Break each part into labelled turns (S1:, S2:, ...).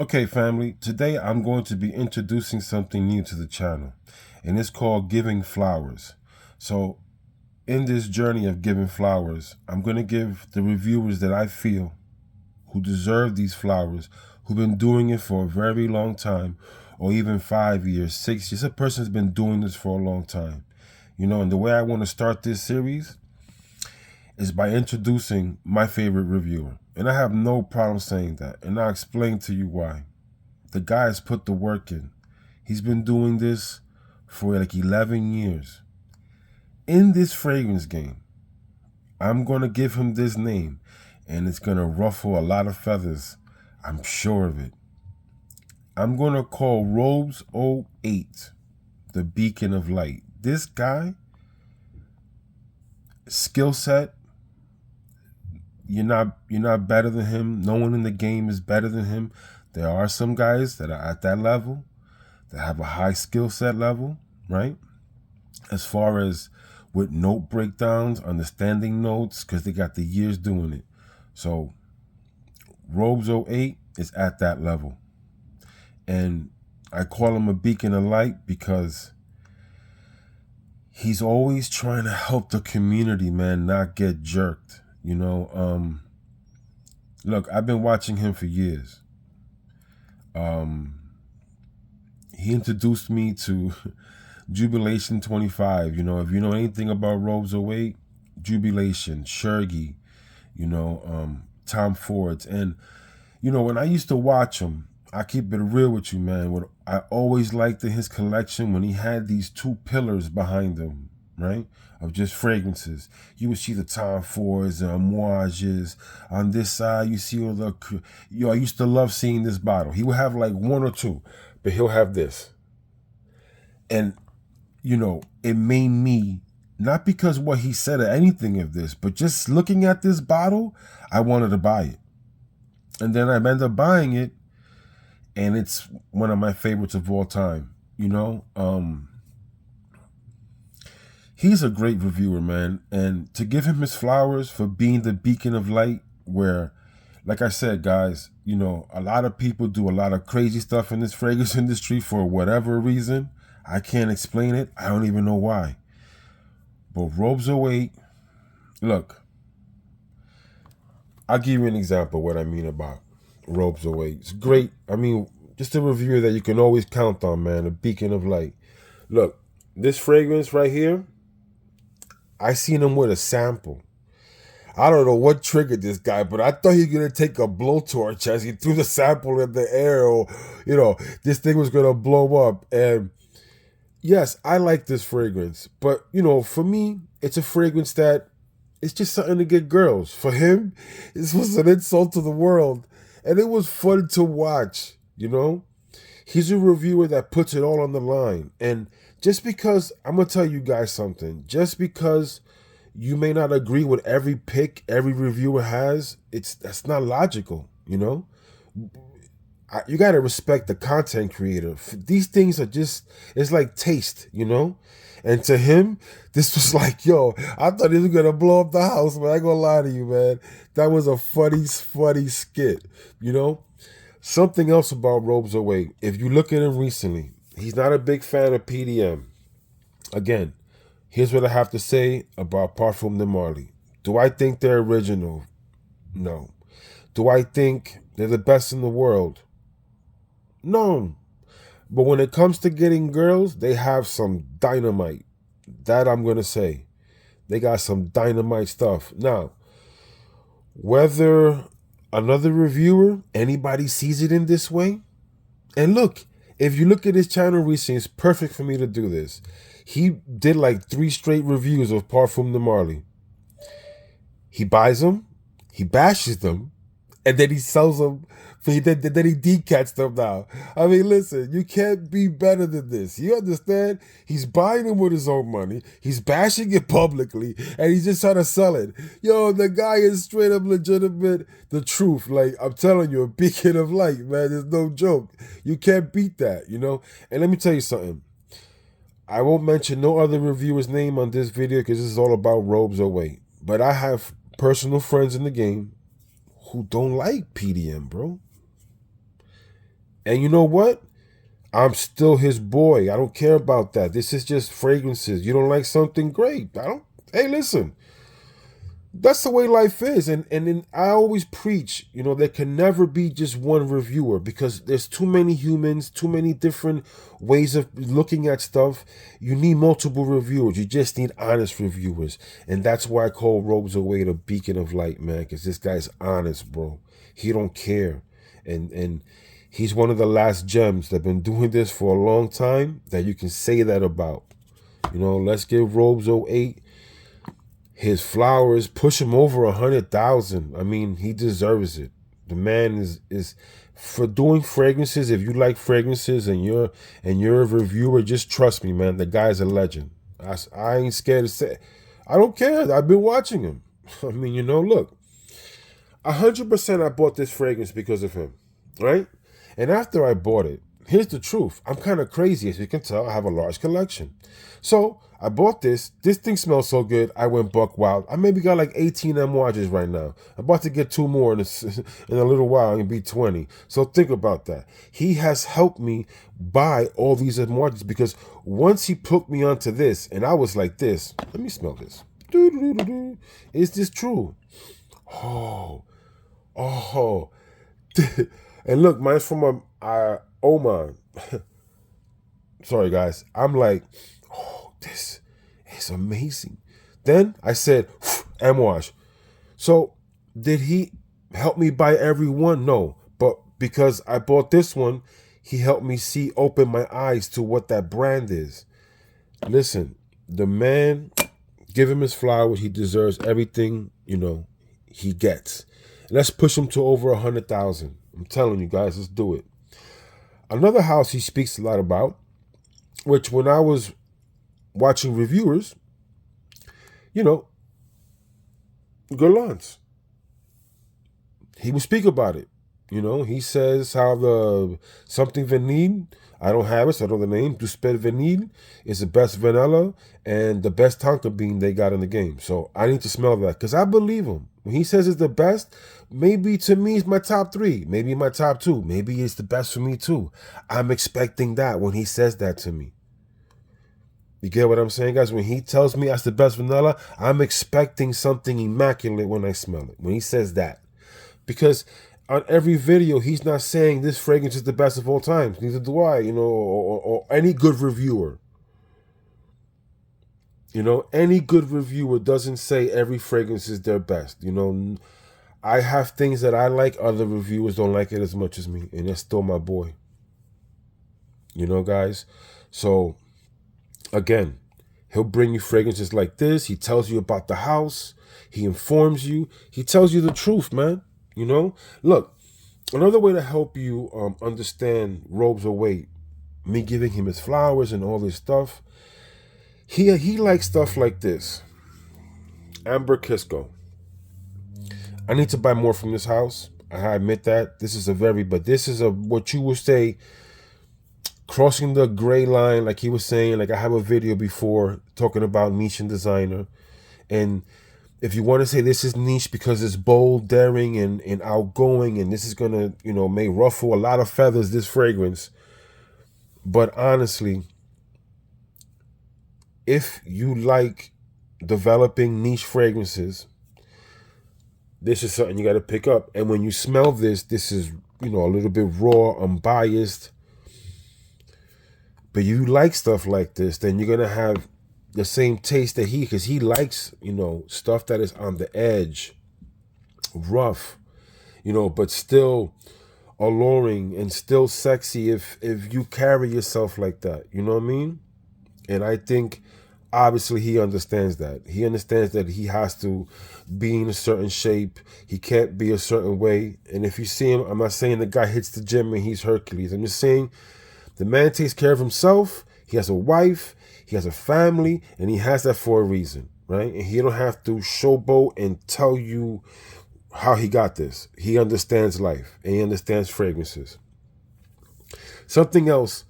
S1: Okay, family, today I'm going to be introducing something new to the channel, and it's called giving flowers. So, in this journey of giving flowers, I'm going to give the reviewers that I feel who deserve these flowers, who've been doing it for a very long time, or even 5 years, 6 years. A person's been doing this for a long time. And the way I want to start this series is by introducing my favorite reviewer. And I have no problem saying that. And I'll explain to you why. The guy has put the work in. He's been doing this for like 11 years. In this fragrance game, I'm going to give him this name, and it's going to ruffle a lot of feathers. I'm sure of it. I'm going to call ROBES08 the beacon of light. This guy, skill set, you're not better than him. No one in the game is better than him. There are some guys that are at that level, that have a high skill set level, right? As far as with note breakdowns, understanding notes, because they got the years doing it. So ROBES08 is at that level. And I call him a beacon of light because he's always trying to help the community, man, not get jerked. Look, I've been watching him for years. He introduced me to Jubilation 25. If you know anything about ROBES08, Jubilation, Shergy, Tom Ford's. And, when I used to watch him, I keep it real with you, man. What I always liked in his collection when he had these two pillars behind him, right? Of just fragrances. You would see the Tom Fords and Amouages. On this side, you see all the... I used to love seeing this bottle. He would have like one or two, but he'll have this. And, it made me, not because what he said or anything of this, but just looking at this bottle, I wanted to buy it. And then I ended up buying it, and it's one of my favorites of all time. He's a great reviewer, man. And to give him his flowers for being the beacon of light, where, like I said, guys, a lot of people do a lot of crazy stuff in this fragrance industry for whatever reason. I can't explain it. I don't even know why. But ROBES08, look, I'll give you an example of what I mean about ROBES08. It's great. I mean, just a reviewer that you can always count on, man. A beacon of light. Look, this fragrance right here, I seen him with a sample. I don't know what triggered this guy, but I thought he was going to take a blowtorch as he threw the sample in the air, or, this thing was going to blow up. And yes, I like this fragrance, but, for me, it's a fragrance that it's just something to get girls. For him, this was an insult to the world, and it was fun to watch, He's a reviewer that puts it all on the line. And just because, I'm going to tell you guys something, just because you may not agree with every pick every reviewer has, that's not logical, You got to respect the content creator. These things are it's like taste, And to him, this was like, yo, I thought he was going to blow up the house, man. I ain't going to lie to you, man. That was a funny skit, Something else about ROBES08. If you look at him recently, he's not a big fan of PDM. Again, here's what I have to say about Parfum de Marly. Do I think they're original? No. Do I think they're the best in the world? No. But when it comes to getting girls, they have some dynamite. That I'm going to say. They got some dynamite stuff. Now, whether another reviewer, anybody sees it in this way, and look, if you look at his channel recently, it's perfect for me to do this. He did like 3 straight reviews of Parfum de Marly. He buys them, he bashes them, and then he sells them. Then he decats them now. I mean, listen, you can't be better than this. You understand? He's buying them with his own money. He's bashing it publicly, and he's just trying to sell it. Yo, the guy is straight up legitimate. The truth, like I'm telling you, a beacon of light, man. There's no joke. You can't beat that, And let me tell you something. I won't mention no other reviewer's name on this video because this is all about ROBES08. But I have personal friends in the game who don't like PDM, bro. And you know what? I'm still his boy. I don't care about that. This is just fragrances. You don't like something? Great. I don't. Hey, listen. That's the way life is. And then I always preach, there can never be just one reviewer because there's too many humans, too many different ways of looking at stuff. You need multiple reviewers. You just need honest reviewers. And that's why I call ROBES08 a beacon of light, man, because this guy's honest, bro. He don't care. And he's one of the last gems that have been doing this for a long time that you can say that about. Let's give ROBES08 his flowers, push him over 100,000. I mean, he deserves it. The man is for doing fragrances. If you like fragrances and you're a reviewer, just trust me, man. The guy's a legend. I ain't scared to say it. I don't care. I've been watching him. I mean, look, 100% I bought this fragrance because of him, right? And after I bought it, here's the truth. I'm kind of crazy, as you can tell. I have a large collection. So I bought this. This thing smells so good, I went buck wild. I maybe got like 18 Amouages right now. I'm about to get 2 more in a little while and be 20. So think about that. He has helped me buy all these Amouages because once he put me onto this, and I was like this. Let me smell this. Is this true? Oh. And look, mine's from Oman. Sorry, guys. I'm like, oh, this is amazing. Then I said, Amouage. So did he help me buy every one? No. But because I bought this one, he helped me open my eyes to what that brand is. Listen, the man, give him his flowers. He deserves everything, he gets. Let's push him to over 100,000. I'm telling you guys, let's do it. Another house he speaks a lot about, which when I was watching reviewers, Guerlain's. He will speak about it. He says how the something vanille, I don't have it, so I don't know the name, Duspet Vanille is the best vanilla and the best tonka bean they got in the game. So I need to smell that because I believe him. When he says it's the best, maybe to me it's my top 3, maybe my top 2, maybe it's the best for me too. I'm expecting that when he says that to me. You get what I'm saying, guys? When he tells me that's the best vanilla, I'm expecting something immaculate when I smell it, when he says that. Because on every video, he's not saying this fragrance is the best of all time. Neither do I, or any good reviewer. Any good reviewer doesn't say every fragrance is their best. I have things that I like, other reviewers don't like it as much as me, and that's still my boy. Guys? So, again, he'll bring you fragrances like this. He tells you about the house. He informs you. He tells you the truth, man. Look, another way to help you understand ROBES08, me giving him his flowers and all this stuff, he likes stuff like this. Amber Kisco. I need to buy more from this house. I admit that. This is what you would say, crossing the gray line, like he was saying. Like I have a video before talking about niche and designer. And if you want to say this is niche because it's bold, daring, and outgoing, and this is going to, may ruffle a lot of feathers, this fragrance. But honestly, if you like developing niche fragrances, this is something you got to pick up. And when you smell this, this is, a little bit raw, unbiased. But you like stuff like this, then you're going to have the same taste that because he likes, stuff that is on the edge, rough, but still alluring and still sexy if you carry yourself like that. You know what I mean? And I think obviously he understands that. He understands that he has to be in a certain shape. He can't be a certain way. And if you see him, I'm not saying the guy hits the gym and he's Hercules. I'm just saying the man takes care of himself. He has a wife. He has a family, and he has that for a reason, right? And he don't have to showboat and tell you how he got this. He understands life, and he understands fragrances. Something else,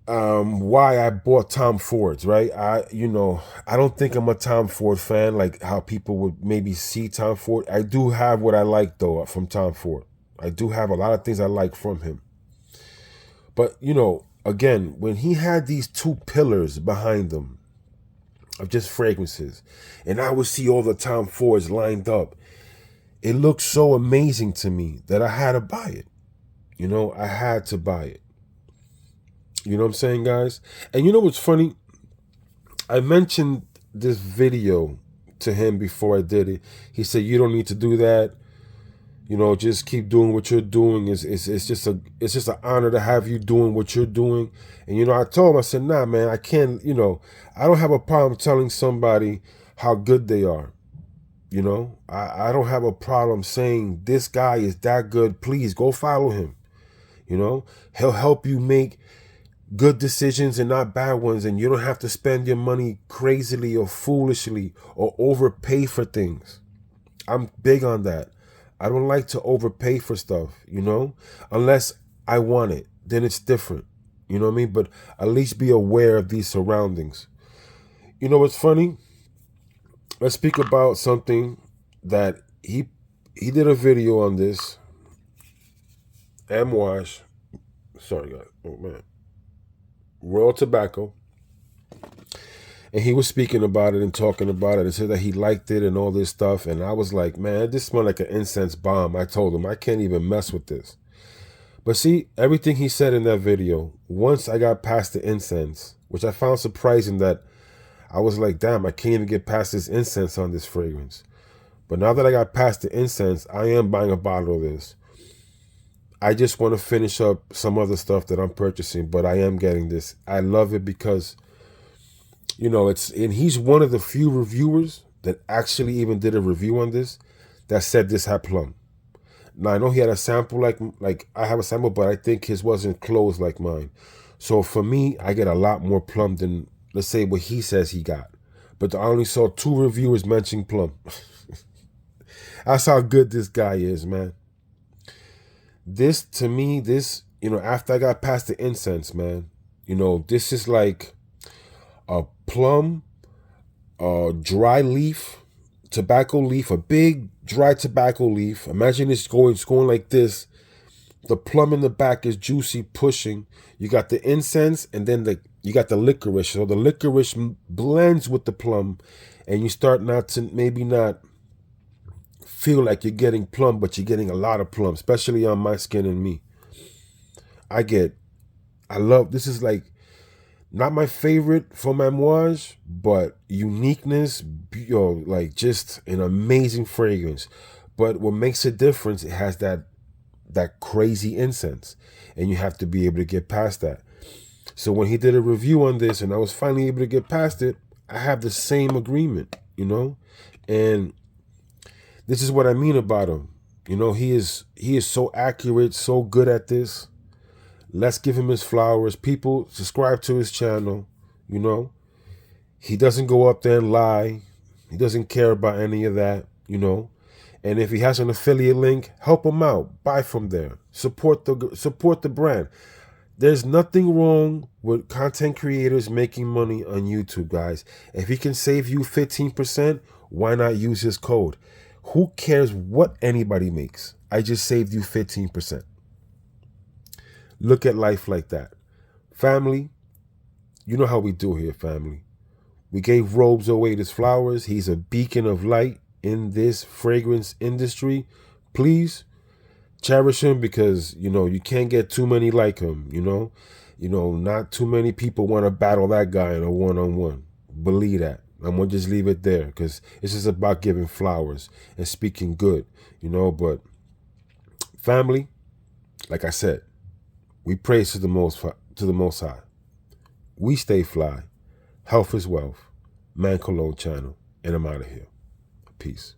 S1: why I bought Tom Fords, right? I don't think I'm a Tom Ford fan, like how people would maybe see Tom Ford. I do have what I like, though, from Tom Ford. I do have a lot of things I like from him. But, you know, again, when he had these two pillars behind him of just fragrances, and I would see all the Tom Fords lined up, it looked so amazing to me that I had to buy it. You know, I had to buy it. You know what I'm saying, guys? And you know what's funny? I mentioned this video to him before I did it. He said, "You don't need to do that. You know, just keep doing what you're doing. It's just an honor to have you doing what you're doing." And you know, I told him, I said, "Nah, man, I can't. You know, I don't have a problem telling somebody how good they are. You know, I don't have a problem saying this guy is that good. Please go follow him. You know, he'll help you make good decisions and not bad ones, and you don't have to spend your money crazily or foolishly or overpay for things. I'm big on that. I don't like to overpay for stuff, you know, unless I want it. Then it's different. You know what I mean? But at least be aware of these surroundings. You know what's funny? Let's speak about something that he did a video on this. Amwash. Sorry, guys. Oh, man. Royal Tobacco. And he was speaking about it and talking about it and said that he liked it and all this stuff. And I was like, man, this smelled like an incense bomb. I told him, I can't even mess with this. But see, everything he said in that video, once I got past the incense, which I found surprising that I was like, damn, I can't even get past this incense on this fragrance. But now that I got past the incense, I am buying a bottle of this. I just want to finish up some other stuff that I'm purchasing, but I am getting this. I love it because, you know, and he's one of the few reviewers that actually even did a review on this that said this had plum. Now, I know he had a sample like I have a sample, but I think his wasn't closed like mine. So for me, I get a lot more plum than, let's say, what he says he got. But I only saw 2 reviewers mention plum. That's how good this guy is, man. This, to me, you know, after I got past the incense, man, you know, this is like a plum, dry leaf, tobacco leaf, a big dry tobacco leaf. Imagine it's going like this. The plum in the back is juicy, pushing. You got the incense, and then you got the licorice. So the licorice blends with the plum, and you start maybe not feel like you're getting plum, but you're getting a lot of plum, especially on my skin and me. I love, this is like, not my favorite from Amouage, but uniqueness, you know, like just an amazing fragrance. But what makes a difference, it has that crazy incense, and you have to be able to get past that. So when he did a review on this and I was finally able to get past it, I have the same agreement, you know? And this is what I mean about him. You know, he is so accurate, so good at this. Let's give him his flowers. People, subscribe to his channel, you know. He doesn't go up there and lie. He doesn't care about any of that, you know. And if he has an affiliate link, help him out. Buy from there. Support the brand. There's nothing wrong with content creators making money on YouTube, guys. If he can save you 15%, why not use his code? Who cares what anybody makes? I just saved you 15%. Look at life like that. Family, you know how we do here, family. We gave ROBES08 his flowers. He's a beacon of light in this fragrance industry. Please cherish him, because, you know, you can't get too many like him, you know. You know, not too many people want to battle that guy in a one-on-one. Believe that. I'm going to just leave it there, because it's just about giving flowers and speaking good, you know. But family, like I said, we praise to the Most High. We stay fly. Health is wealth. Man Cologne channel. And I'm out of here. Peace.